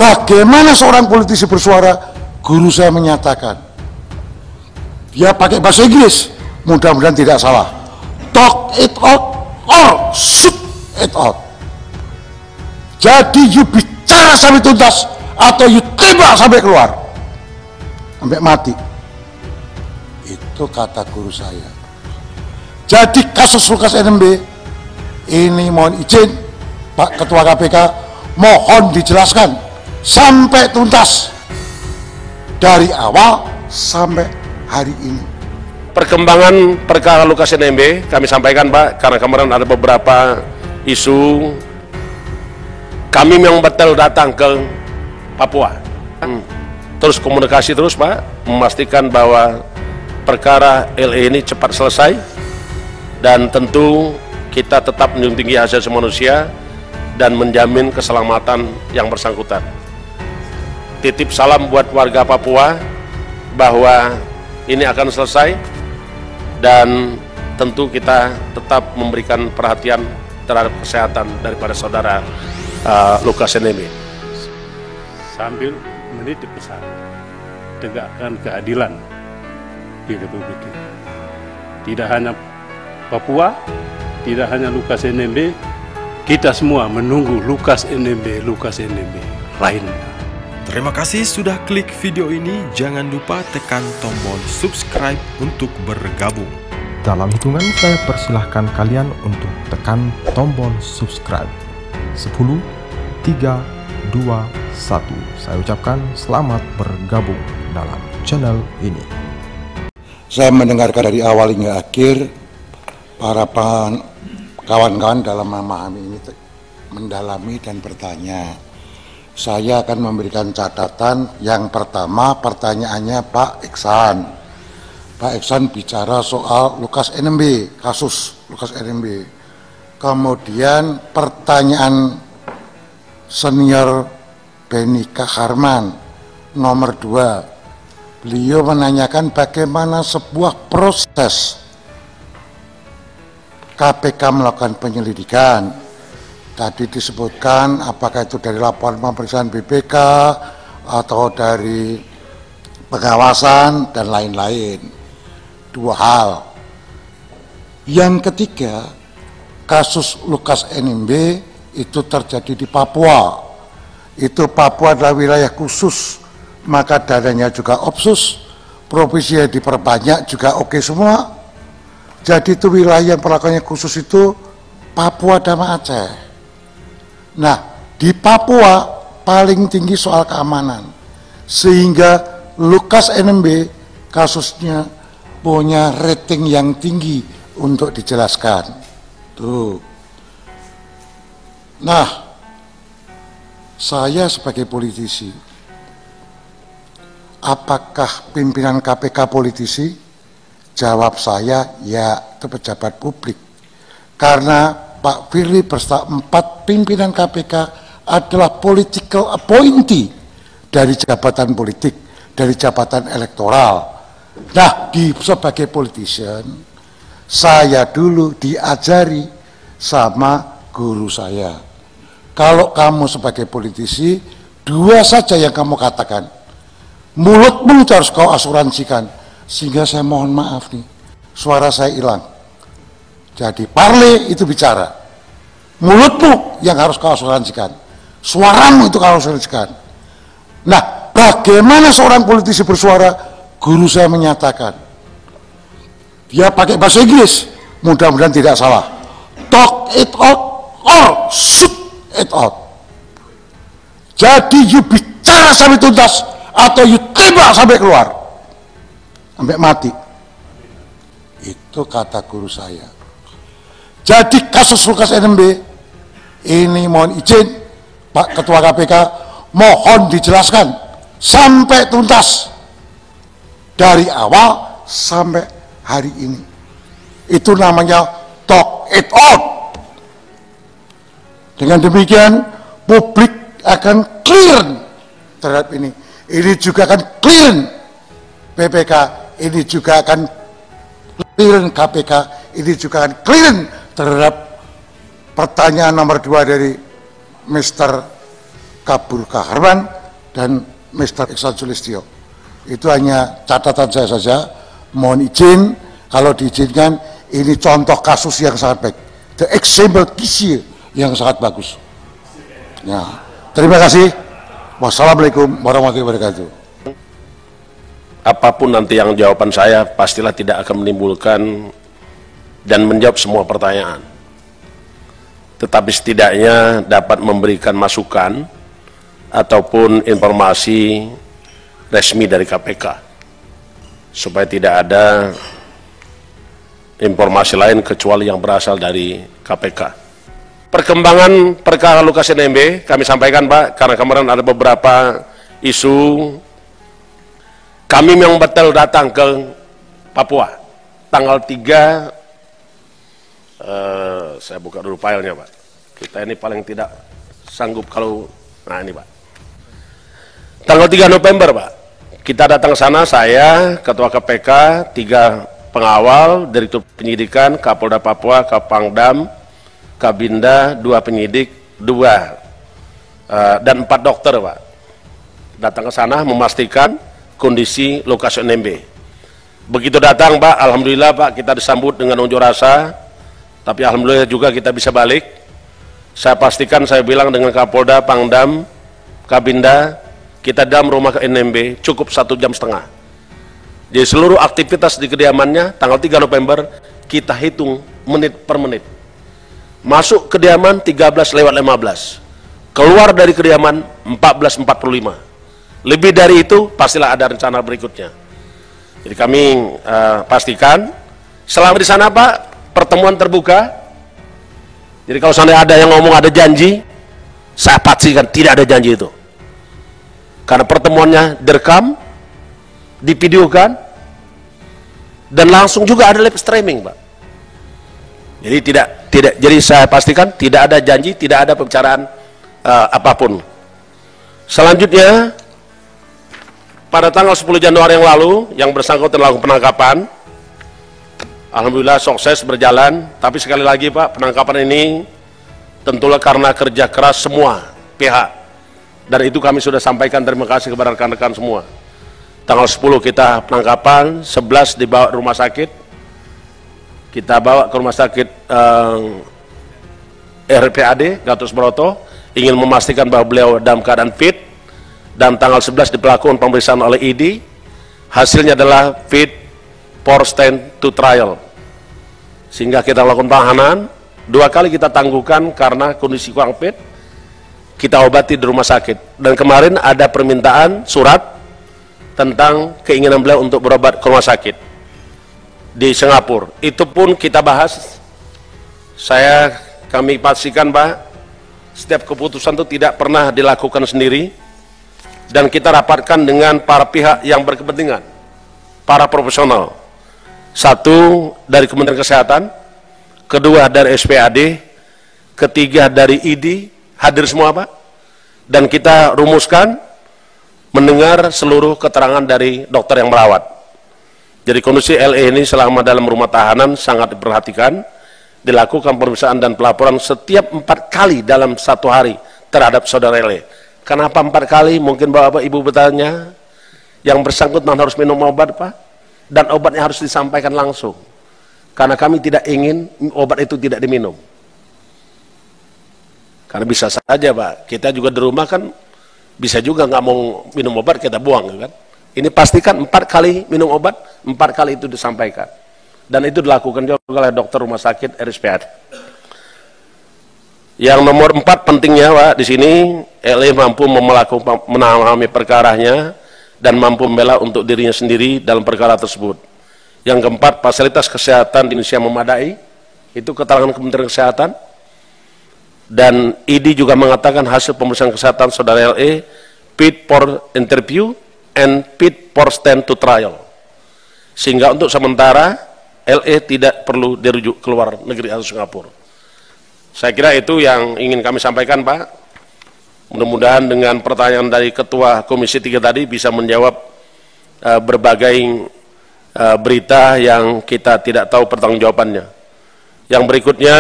bagaimana seorang politisi bersuara? Guru saya menyatakan, dia pakai bahasa Inggris, mudah-mudahan tidak salah, talk it out or shoot it out. Jadi you bicara sampai tuntas atau you tembak sampai keluar, sampai mati. Itu kata guru saya. Jadi kasus Lukas NMB ini, mohon izin Pak Ketua KPK, mohon dijelaskan sampai tuntas dari awal sampai hari ini. Perkembangan perkara Lukas NMB kami sampaikan, Pak, karena kemarin ada beberapa isu. Kami memang betul datang ke Papua. Terus komunikasi terus, Pak, memastikan bahwa perkara LE ini cepat selesai, dan tentu kita tetap menjunjung tinggi hak asasi manusia dan menjamin keselamatan yang bersangkutan. Titip salam buat warga Papua bahwa ini akan selesai, dan tentu kita tetap memberikan perhatian terhadap kesehatan daripada saudara Lukas NMB. Sambil menitip pesan, tegakkan keadilan di Republik ini. Tidak hanya Papua, tidak hanya Lukas NMB, kita semua menunggu Lukas NMB lainnya. Terima kasih sudah klik video ini. Jangan lupa tekan tombol subscribe untuk bergabung. Dalam hitungan saya persilahkan kalian untuk tekan tombol subscribe. 10, 3, 2, 1. Saya ucapkan selamat bergabung dalam channel ini. Saya mendengarkan dari awal hingga akhir para kawan-kawan dalam memahami ini, mendalami dan bertanya. Saya akan memberikan catatan. Yang pertama, pertanyaannya Pak Iksan. Pak Iksan bicara soal Lukas NMB, kasus Lukas NMB. Kemudian pertanyaan senior Benny Kaharman nomor 2. Beliau menanyakan bagaimana sebuah proses KPK melakukan penyelidikan. Tadi disebutkan apakah itu dari laporan pemeriksaan BPK atau dari pengawasan dan lain-lain. 2 hal. Yang ketiga, kasus Lukas NMB itu terjadi di Papua. Itu Papua adalah wilayah khusus, maka dananya juga opsus, provinsi yang diperbanyak juga oke semua. Jadi itu wilayah yang perlakuannya khusus itu Papua dan Aceh. Nah, di Papua paling tinggi soal keamanan, sehingga Lukas NMB kasusnya punya rating yang tinggi untuk dijelaskan. Tuh. Nah, saya sebagai politisi, apakah pimpinan KPK politisi? Jawab saya, ya, itu pejabat publik. Karena Pak Firly beserta 4 pimpinan KPK adalah political appointee dari jabatan politik, dari jabatan elektoral. Nah, sebagai politician, saya dulu diajari sama guru saya. Kalau kamu sebagai politisi, 2 saja yang kamu katakan. Mulutmu harus kau asuransikan. Sehingga saya mohon maaf nih, suara saya hilang. Jadi parle itu bicara, mulutmu yang harus kau asuransikan, suaramu itu kau asuransikan. Nah, bagaimana seorang politisi bersuara? Guru saya menyatakan, dia pakai bahasa Inggris, mudah-mudahan tidak salah, talk it out or shoot it out. Jadi you bicara sampai tuntas atau you tembak sampai keluar, sampai mati. Itu kata guru saya. Jadi kasus Lukas NMB ini, mohon izin Pak Ketua KPK, mohon dijelaskan sampai tuntas dari awal sampai hari ini. Itu namanya talk it out. Dengan demikian publik akan clear terhadap ini. Ini juga akan clear BPK, ini juga akan clear KPK, ini juga akan clear terhadap pertanyaan nomor 2 dari Mr. Kabur Kaharman dan Mr. Iksan Sulistyo. Itu hanya catatan saya saja. Mohon izin, kalau diizinkan, ini contoh kasus yang sangat baik. The example case yang sangat bagus. Ya, terima kasih. Wassalamualaikum warahmatullahi wabarakatuh. Apapun nanti yang jawaban saya, pastilah tidak akan menimbulkan dan menjawab semua pertanyaan. Tetapi setidaknya dapat memberikan masukan ataupun informasi resmi dari KPK, supaya tidak ada informasi lain kecuali yang berasal dari KPK. Perkembangan perkara Lukas NMB kami sampaikan, Pak, karena kemarin ada beberapa isu. Kami memang betul datang ke Papua tanggal 3, saya buka dulu filenya, Pak. Kita ini paling tidak sanggup kalau, nah ini, Pak. Tanggal 3 November, Pak, kita datang ke sana, saya, Ketua KPK, 3 pengawal, Direktur Penyidikan, Kapolda Papua, Kapangdam, Kabinda, 2 penyidik, 2 dan 4 dokter, Pak. Datang ke sana memastikan kondisi Lukas NMB. Begitu datang, Pak, alhamdulillah, Pak, kita disambut dengan unjuk rasa, tapi alhamdulillah juga kita bisa balik. Saya pastikan, saya bilang dengan Kapolda, Pangdam, Kabinda, kita dalam rumah NMB cukup 1,5 jam. Jadi seluruh aktivitas di kediamannya tanggal 3 November kita hitung menit per menit. Masuk kediaman 13:15, keluar dari kediaman 14:45. Lebih dari itu pastilah ada rencana berikutnya. Jadi kami pastikan selama di sana, Pak, pertemuan terbuka. Jadi kalau seandainya ada yang ngomong ada janji, saya pastikan tidak ada janji itu. Karena pertemuannya direkam, divideokan, dan langsung juga ada live streaming, Pak. Jadi jadi saya pastikan tidak ada janji, tidak ada pembicaraan apapun. Selanjutnya, pada tanggal 10 Januari yang lalu, yang bersangkutan melakukan penangkapan, alhamdulillah sukses berjalan. Tapi sekali lagi, Pak, penangkapan ini tentulah karena kerja keras semua pihak. Dan itu kami sudah sampaikan terima kasih kepada rekan-rekan semua. Tanggal 10 kita penangkapan, 11 dibawa ke rumah sakit. Kita bawa ke rumah sakit RPAD Gatot Subroto, ingin memastikan bahwa beliau dalam keadaan fit. Dan tanggal 11 dilakukan pemeriksaan oleh ID. Hasilnya adalah fit for stand to trial. Sehingga kita lakukan tahanan, 2 kali kita tangguhkan karena kondisi kurang fit. Kita obati di rumah sakit. Dan kemarin ada permintaan surat tentang keinginan beliau untuk berobat ke rumah sakit di Singapura. Itu pun kita bahas. Kami pastikan, Pak, setiap keputusan itu tidak pernah dilakukan sendiri. Dan kita rapatkan dengan para pihak yang berkepentingan, para profesional. 1 dari Kementerian Kesehatan, 2 dari SPAD, 3 dari ID, hadir semua, Pak. Dan kita rumuskan, mendengar seluruh keterangan dari dokter yang merawat. Jadi kondisi LE ini selama dalam rumah tahanan sangat diperhatikan, dilakukan pemeriksaan dan pelaporan setiap 4 kali dalam 1 hari terhadap saudara LE. Kenapa 4 kali? Mungkin Bapak Ibu bertanya, yang bersangkutan harus minum obat, Pak, dan obatnya harus disampaikan langsung. Karena kami tidak ingin obat itu tidak diminum. Karena bisa saja, Pak, kita juga di rumah kan bisa juga nggak mau minum obat, kita buang, kan? Ini pastikan 4 kali minum obat, 4 kali itu disampaikan. Dan itu dilakukan juga oleh dokter rumah sakit RSPAD. Yang nomor 4 pentingnya, Pak, di sini LE mampu menangani perkaranya dan mampu membela untuk dirinya sendiri dalam perkara tersebut. Yang keempat, fasilitas kesehatan di Indonesia memadai. Itu keterangan Kementerian Kesehatan. Dan ID juga mengatakan hasil pemeriksaan kesehatan saudara LE fit for interview and fit for stand to trial. Sehingga untuk sementara LE tidak perlu dirujuk keluar negeri atau Singapura. Saya kira itu yang ingin kami sampaikan, Pak. Mudah-mudahan dengan pertanyaan dari Ketua Komisi 3 tadi bisa menjawab berbagai berita yang kita tidak tahu pertanggungjawabannya. Yang berikutnya,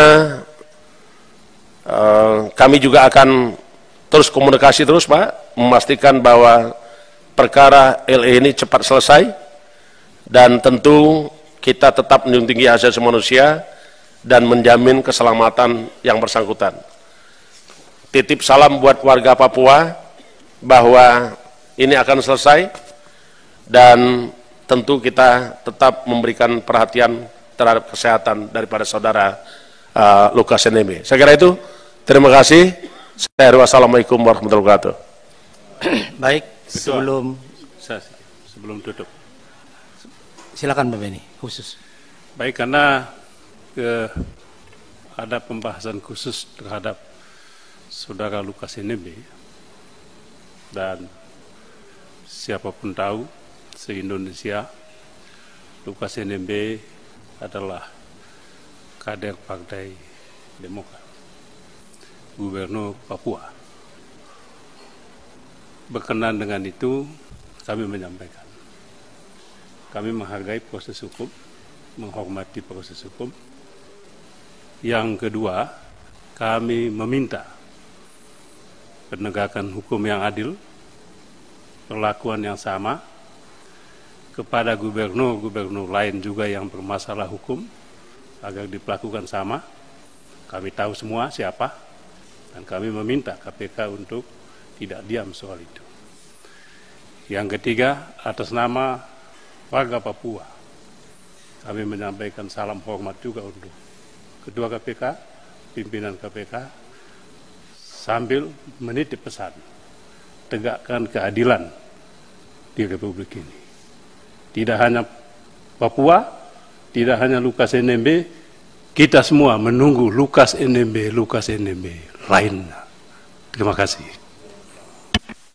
kami juga akan terus komunikasi terus Pak, memastikan bahwa perkara LE ini cepat selesai, dan tentu kita tetap menjunjung tinggi hak asasi manusia dan menjamin keselamatan yang bersangkutan. Titip salam buat warga Papua bahwa ini akan selesai, dan tentu kita tetap memberikan perhatian terhadap kesehatan daripada saudara Lukas NMB. Saya kira itu. Terima kasih. Wassalamualaikum warahmatullahi wabarakatuh. Baik, Ketua, sebelum tutup. Silakan Mbak Beni, khusus. Baik, karena ada pembahasan khusus terhadap saudara Lukas NMB, dan siapapun tahu se-Indonesia Lukas NMB adalah kader Partai Demokrat, Gubernur Papua. Berkenan dengan itu, kami menyampaikan, kami menghargai proses hukum, menghormati proses hukum. Yang kedua, kami meminta penegakan hukum yang adil, perlakuan yang sama kepada gubernur-gubernur lain juga yang bermasalah hukum, agar diperlakukan sama. Kami tahu semua siapa, dan kami meminta KPK untuk tidak diam soal itu. Yang ketiga, atas nama warga Papua, kami menyampaikan salam hormat juga untuk Ketua KPK, pimpinan KPK, sambil menitip pesan, tegakkan keadilan di Republik ini. Tidak hanya Papua, tidak hanya Lukas NMB, kita semua menunggu Lukas NMB lainnya. Terima kasih.